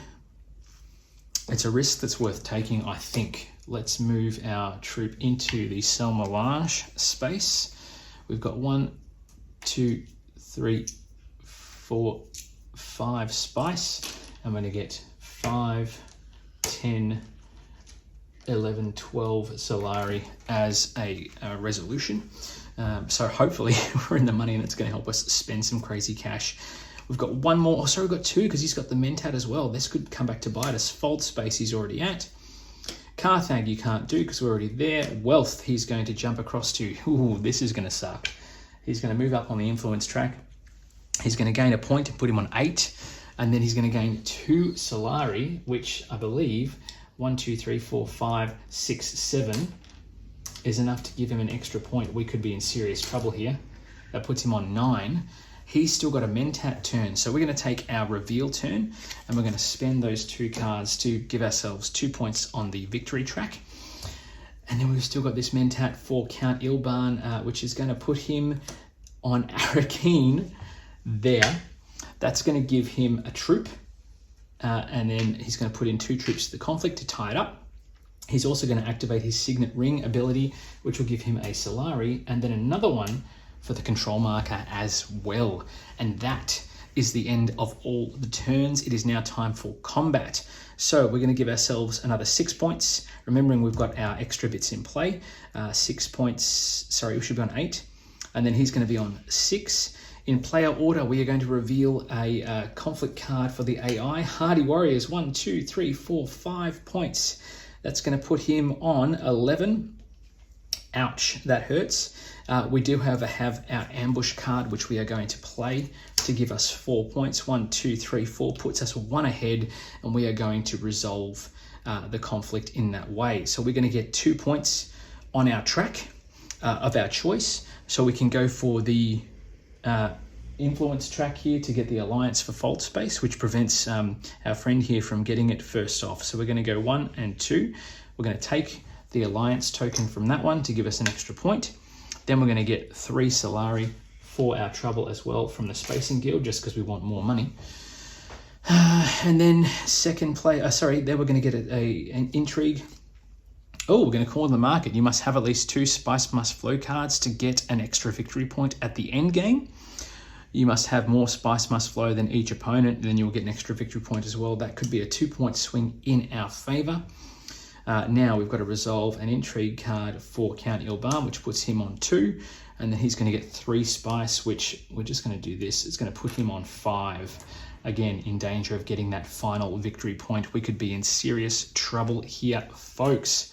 It's a risk that's worth taking, I think. Let's move our troop into the Selmalage space. We've got 1, 2, 3, 4, 5 spice. I'm going to get 5, 10, 11, 12 Solari as a resolution. So hopefully we're in the money and it's going to help us spend some crazy cash. We've got 1 more. Oh, sorry, we've got 2 because he's got the Mentat as well. This could come back to bite us. Fold space he's already at. Carthage you can't do because we're already there. Wealth he's going to jump across to. Ooh, this is going to suck. He's going to move up on the influence track. He's going to gain a point and put him on 8. And then he's going to gain 2 Solari, which I believe 1, 2, 3, 4, 5, 6, 7 is enough to give him an extra point. We could be in serious trouble here. That puts him on 9. He's still got a Mentat turn. So we're going to take our reveal turn and we're going to spend those 2 cards to give ourselves 2 points on the victory track. And then we've still got this Mentat for Count Ilban, which is going to put him on Arakeen there. That's going to give him a troop. And then he's going to put in 2 troops to the conflict to tie it up. He's also going to activate his Signet Ring ability, which will give him a Solari, and then another one for the control marker as well. And that is the end of all the turns. It is now time for combat. So we're going to give ourselves another 6 points. Remembering we've got our extra bits in play. 6 points, sorry, we should be on 8. And then he's going to be on 6. In player order, we are going to reveal a conflict card for the AI. Hardy Warriors, 1, 2, 3, 4, 5 points. That's going to put him on 11. Ouch, that hurts. We do, however, have our ambush card, which we are going to play to give us 4 points. 1, 2, 3, 4 puts us 1 ahead, and we are going to resolve the conflict in that way. So we're going to get 2 points on our track of our choice. So we can go for the influence track here to get the alliance for fault space, which prevents our friend here from getting it first off. So we're going to go 1 and 2. We're going to take the alliance token from that one to give us an extra point. Then we're going to get 3 Solari for our trouble as well from the Spacing Guild, just because we want more money. And then second play, then we're going to get an intrigue. Oh, we're going to call the market. You must have at least 2 Spice Must Flow cards to get an extra victory point at the end game. You must have more Spice Must Flow than each opponent, and then you'll get an extra victory point as well. That could be a 2-point swing in our favor. Now we've got to resolve an intrigue card for Count Ilban, which puts him on 2, and then he's going to get 3 Spice, which we're just going to do this. It's going to put him on 5. Again, in danger of getting that final victory point. We could be in serious trouble here, folks.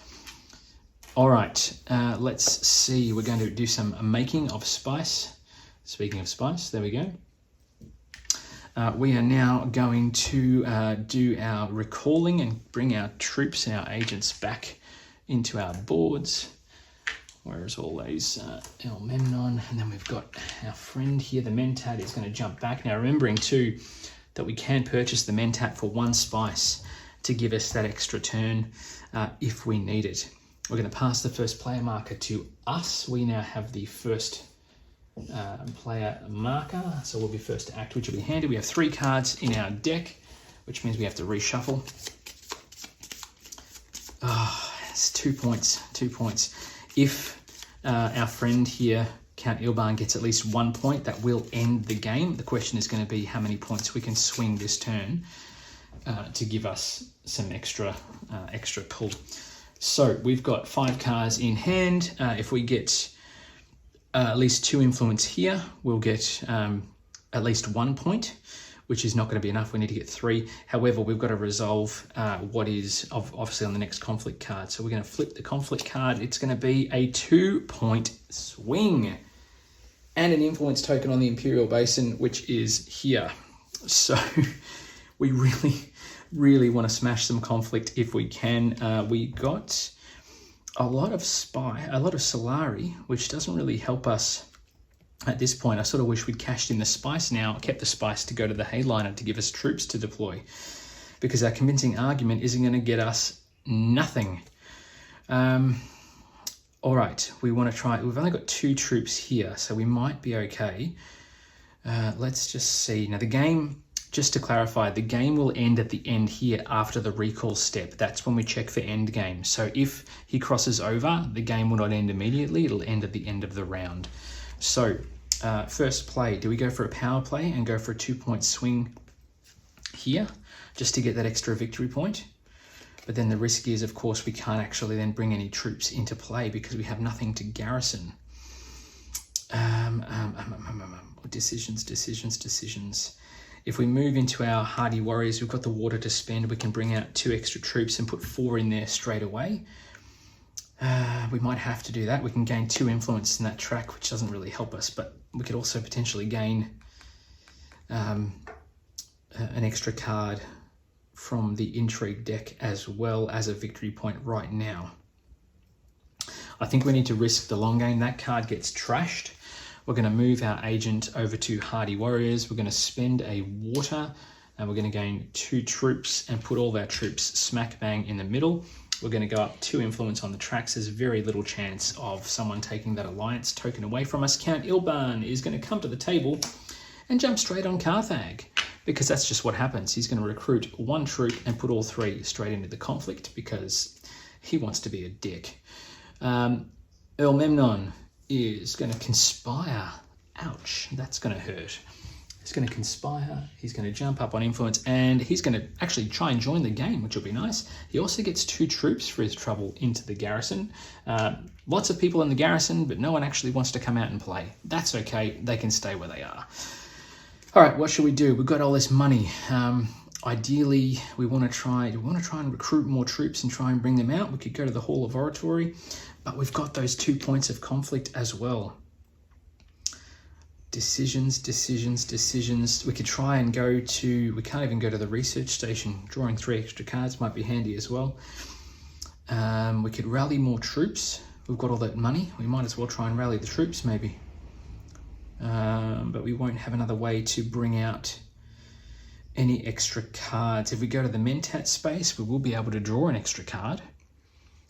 All right, let's see. We're going to do some making of spice. Speaking of spice, there we go. We are now going to do our recalling and bring our troops, our agents back into our boards. Whereas all these El Memnon, and then we've got our friend here, the Mentat, is going to jump back. Now remembering too that we can purchase the Mentat for 1 spice to give us that extra turn if we need it. We're going to pass the first player marker to us. We now have the first player marker, so we'll be first to act, which will be handy. We have 3 cards in our deck, which means we have to reshuffle. Oh, it's 2 points, 2 points. If our friend here, Count Ilban, gets at least 1 point, that will end the game. The question is going to be how many points we can swing this turn to give us some extra pull. So we've got 5 cards in hand. If we get at least 2 influence here, we'll get at least 1 point, which is not going to be enough. We need to get 3. However, we've got to resolve what is obviously on the next conflict card. So we're going to flip the conflict card. It's going to be a 2-point swing and an influence token on the Imperial Basin, which is here. So we really want to smash some conflict if we can. We got a lot of Solari, which doesn't really help us at this point. I sort of wish we'd cashed in the spice now, kept the spice to go to the Hayliner to give us troops to deploy, because our convincing argument isn't going to get us nothing. All right, we want to try. We've only got 2 troops here, so we might be okay. Let's just see. Now the game, just to clarify, the game will end at the end here after the recall step. That's when we check for end game. So if he crosses over, the game will not end immediately. It'll end at the end of the round. So first play, do we go for a power play and go for a 2-point swing here just to get that extra victory point? But then the risk is, of course, we can't actually then bring any troops into play because we have nothing to garrison. Decisions. If we move into our Hardy Warriors, we've got the water to spend. We can bring out 2 extra troops and put 4 in there straight away. We might have to do that. We can gain 2 influence in that track, which doesn't really help us, but we could also potentially gain an extra card from the intrigue deck as well as a victory point right now. I think we need to risk the long game. That card gets trashed. We're going to move our agent over to Hardy Warriors. We're going to spend a water and we're going to gain 2 troops and put all of our troops smack bang in the middle. We're going to go up 2 influence on the tracks. There's very little chance of someone taking that alliance token away from us. Count Ilban is going to come to the table and jump straight on Carthag, because that's just what happens. He's going to recruit 1 troop and put all 3 straight into the conflict because he wants to be a dick. Earl Memnon is going to conspire. Ouch, that's going to hurt. He's going to conspire, he's going to jump up on influence, and he's going to actually try and join the game, which will be nice. He also gets 2 troops for his trouble into the garrison. Lots of people in the garrison, but no one actually wants to come out and play. That's okay, they can stay where they are. All right, what should we do? We've got all this money. Ideally, we want to try and recruit more troops and try and bring them out. We could go to the Hall of Oratory, but we've got those 2 points of conflict as well. Decisions. We could try and go to, we can't even go to the research station. Drawing 3 extra cards might be handy as well. We could rally more troops. We've got all that money. We might as well try and rally the troops maybe. But we won't have another way to bring out any extra cards. If we go to the Mentat space, we will be able to draw an extra card.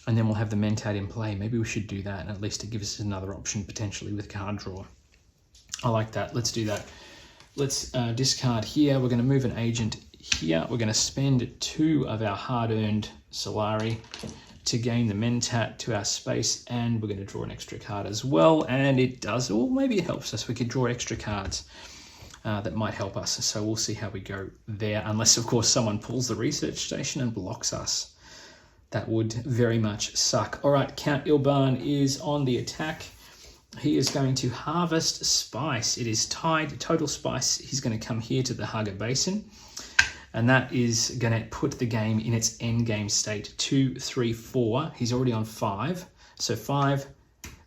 And then we'll have the Mentat in play. Maybe we should do that, and at least it gives us another option potentially with card draw. I like that. Let's do that. Let's discard here. We're going to move an agent here. We're going to spend 2 of our hard-earned Solari to gain the Mentat to our space, and we're going to draw an extra card as well. And it does, or maybe it helps us. We could draw extra cards that might help us. So we'll see how we go there, unless, of course, someone pulls the research station and blocks us. That would very much suck. All right, Count Ilban is on the attack. He is going to harvest spice. It is tied, total spice. He's going to come here to the Haga Basin, and that is going to put the game in its end game state. 2, 3, 4. He's already on 5. So 5,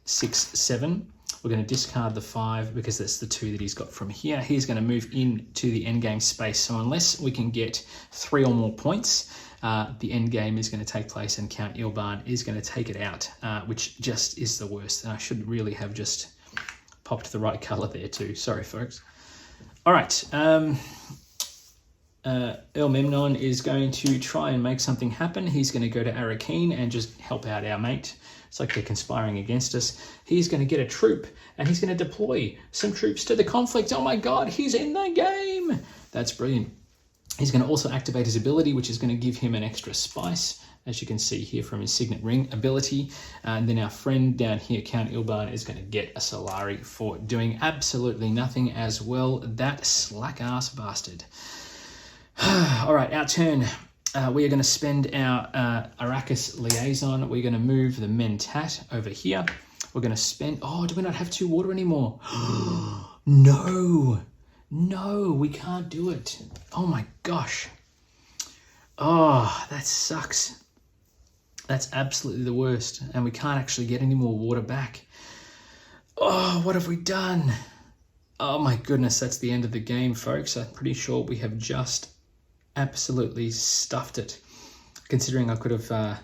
6, 7. We're going to discard the 5 because that's the 2 that he's got from here. He's going to move into the end game space. So unless we can get 3 or more points, the end game is going to take place and Count Ilban is going to take it out, which just is the worst. And I should really have just popped the right color there too. Sorry, folks. All right. Earl Memnon is going to try and make something happen. He's going to go to Arakeen and just help out our mate. It's like they're conspiring against us. He's going to get a troop and he's going to deploy some troops to the conflict. Oh my God, he's in the game. That's brilliant. He's going to also activate his ability, which is going to give him an extra spice, as you can see here from his Signet Ring ability. And then our friend down here, Count Ilban, is going to get a Solari for doing absolutely nothing as well. That slack-ass bastard. All right, our turn. We are going to spend our Arrakis Liaison. We're going to move the Mentat over here. We're going to spend... Oh, do we not have 2 water anymore? No. No, we can't do it. Oh my gosh. Oh, that sucks. That's absolutely the worst. And we can't actually get any more water back. Oh, what have we done? Oh my goodness, that's the end of the game, folks. I'm pretty sure we have just absolutely stuffed it. Considering I could have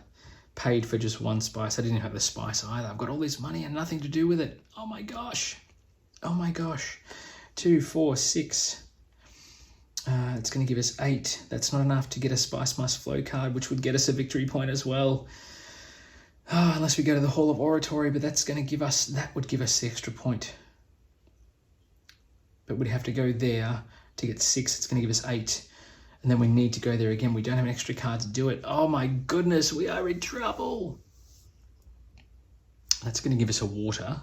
paid for just 1 spice. I didn't have the spice either. I've got all this money and nothing to do with it. Oh my gosh. Oh my gosh. 2, 4, 6. It's going to give us 8. That's not enough to get a Spice Must Flow card, which would get us a victory point as well. Unless we go to the Hall of Oratory, but that's going to give us, that would give us the extra point. But we'd have to go there to get 6. It's going to give us 8. And then we need to go there again. We don't have an extra card to do it. Oh my goodness, we are in trouble. That's going to give us a water.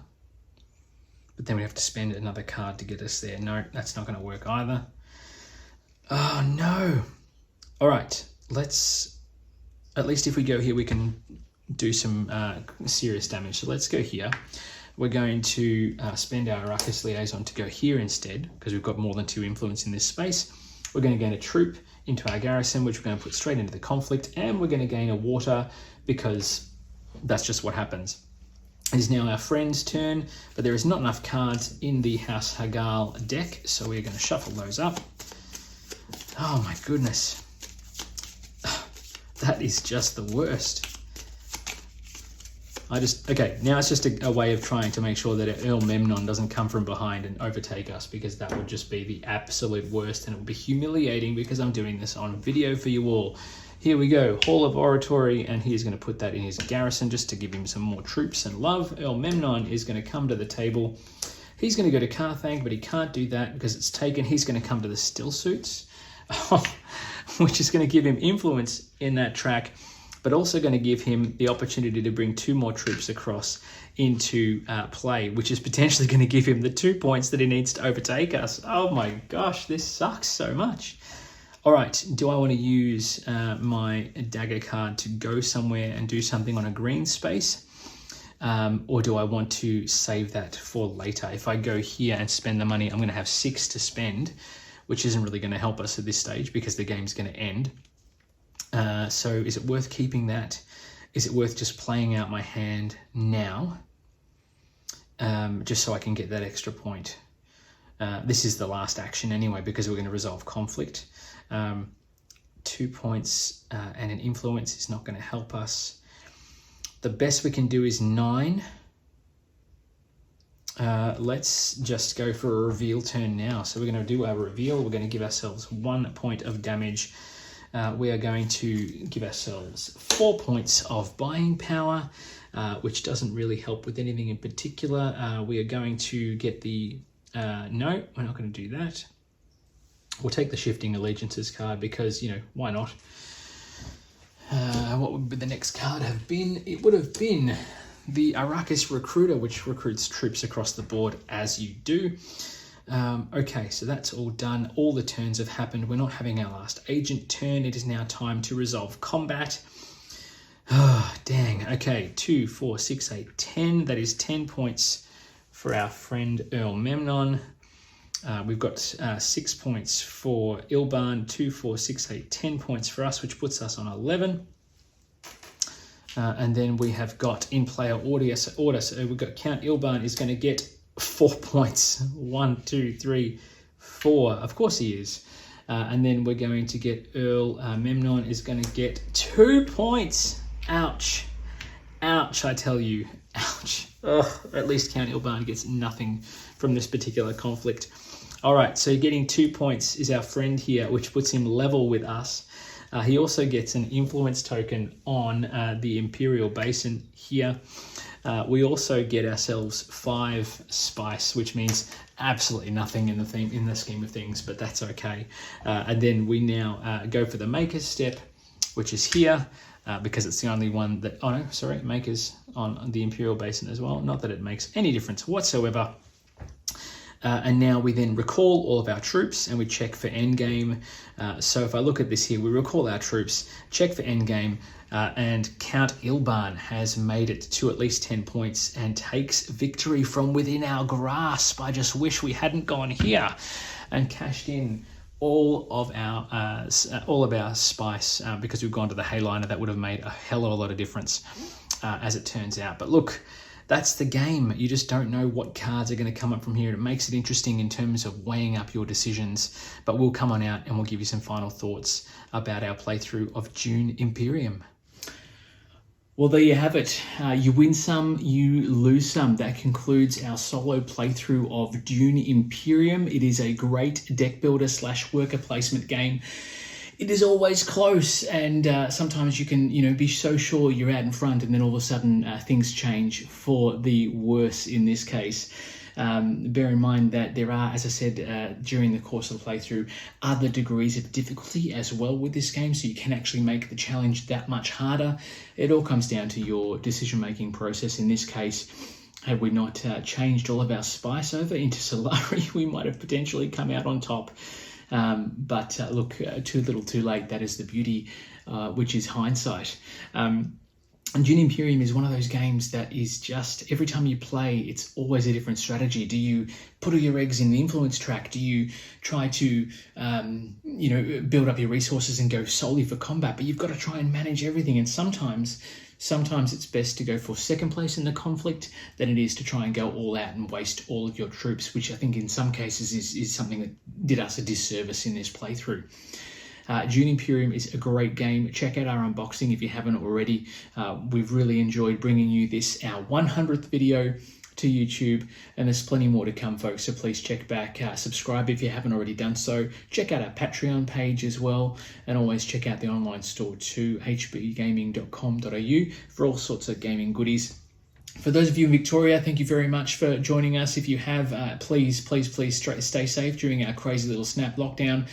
But then we have to spend another card to get us there. No, that's not going to work either. Oh, no. All right, let's... At least if we go here, we can do some serious damage. So let's go here. We're going to spend our Arrakis Liaison to go here instead, because we've got more than 2 influence in this space. We're going to gain a troop into our garrison, which we're going to put straight into the conflict, and we're going to gain a water, because that's just what happens. It is now our friend's turn, but there is not enough cards in the House Hagal deck, so we're going to shuffle those up. Oh my goodness. That is just the worst. Okay, now it's just a way of trying to make sure that Earl Memnon doesn't come from behind and overtake us, because that would just be the absolute worst, and it would be humiliating because I'm doing this on video for you all. Here we go, Hall of Oratory, and he's going to put that in his garrison just to give him some more troops and love. Earl Memnon is going to come to the table. He's going to go to Carthage, but he can't do that because it's taken. He's going to come to the still suits, which is going to give him influence in that track, but also going to give him the opportunity to bring 2 more troops across into play, which is potentially going to give him the 2 points that he needs to overtake us. Oh my gosh, this sucks so much. All right, do I want to use my dagger card to go somewhere and do something on a green space? Or do I want to save that for later? If I go here and spend the money, I'm going to have 6 to spend, which isn't really going to help us at this stage because the game's going to end. So is it worth keeping that? Is it worth just playing out my hand now? Just so I can get that extra point. This is the last action anyway, because we're going to resolve conflict. 2 points and an influence is not going to help us. The best we can do is 9. Let's just go for a reveal turn now. So we're going to do our reveal. We're going to give ourselves 1 point of damage. We are going to give ourselves 4 points of buying power, which doesn't really help with anything in particular. We are going to get the... no, we're not going to do that. We'll take the Shifting Allegiances card because, you know, why not? What would the next card have been? It would have been the Arrakis Recruiter, which recruits troops across the board as you do. Okay, so that's all done. All the turns have happened. We're not having our last agent turn. It is now time to resolve combat. Oh, dang. Okay, 2, 4, 6, 8, 10. That is 10 points for our friend Earl Memnon. We've got 6 points for Ilban, 2, 4, 6, 8, 10 points for us, which puts us on 11. And then we have got in player order. So we've got Count Ilban is going to get 4 points. 1, 2, 3, 4. Of course he is. And then we're going to get Earl Memnon is going to get 2 points. Ouch. Ouch, I tell you. Ouch. Ugh, at least Count Ilban gets nothing from this particular conflict. All right, so getting 2 points is our friend here, which puts him level with us. He also gets an influence token on the Imperial Basin here. We also get ourselves 5 spice, which means absolutely nothing in the scheme of things, but that's okay. And then we now go for the Maker's Step, which is here, because it's the only one that... Oh, no, sorry, Maker's on the Imperial Basin as well. Not that it makes any difference whatsoever. And now we then recall all of our troops and we check for endgame. So if I look at this here, we recall our troops, check for endgame, and Count Ilban has made it to at least 10 points and takes victory from within our grasp. I just wish we hadn't gone here and cashed in all of our spice, because we've gone to the Hayliner. That would have made a hell of a lot of difference, as it turns out. But look, that's the game. You just don't know what cards are going to come up from here. It makes it interesting in terms of weighing up your decisions. But we'll come on out and we'll give you some final thoughts about our playthrough of Dune Imperium. Well, there you have it. You win some, you lose some. That concludes our solo playthrough of Dune Imperium. It is a great deck builder / worker placement game. It is always close, and sometimes you can, be so sure you're out in front, and then all of a sudden things change for the worse in this case. Bear in mind that there are, as I said during the course of the playthrough, other degrees of difficulty as well with this game, so you can actually make the challenge that much harder. It all comes down to your decision-making process. In this case, had we not changed all of our spice over into Solari, we might have potentially come out on top. But look, too little too late. That is the beauty, which is hindsight. And Dune Imperium is one of those games that is just, every time you play, it's always a different strategy. Do you put all your eggs in the influence track? Do you try to, build up your resources and go solely for combat? But you've got to try and manage everything. And sometimes Sometimes it's best to go for second place in the conflict than it is to try and go all out and waste all of your troops, which I think in some cases is something that did us a disservice in this playthrough. Dune Imperium is a great game. Check out our unboxing if you haven't already. We've really enjoyed bringing you this, our 100th video to YouTube, and there's plenty more to come, folks, so please check back. Subscribe if you haven't already done so. Check out our Patreon page as well, and always check out the online store too, hbgaming.com.au, for all sorts of gaming goodies. For those of you in Victoria, thank you very much for joining us. If you have, please stay safe during our crazy little snap lockdown.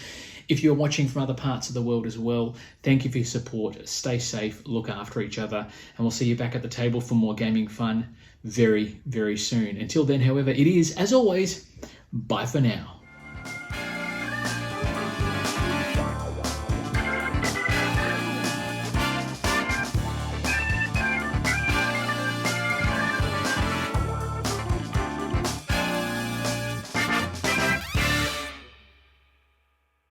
If you're watching from other parts of the world as well, thank you for your support. Stay safe, look after each other, and we'll see you back at the table for more gaming fun very, very soon. Until then, however, it is, as always, bye for now.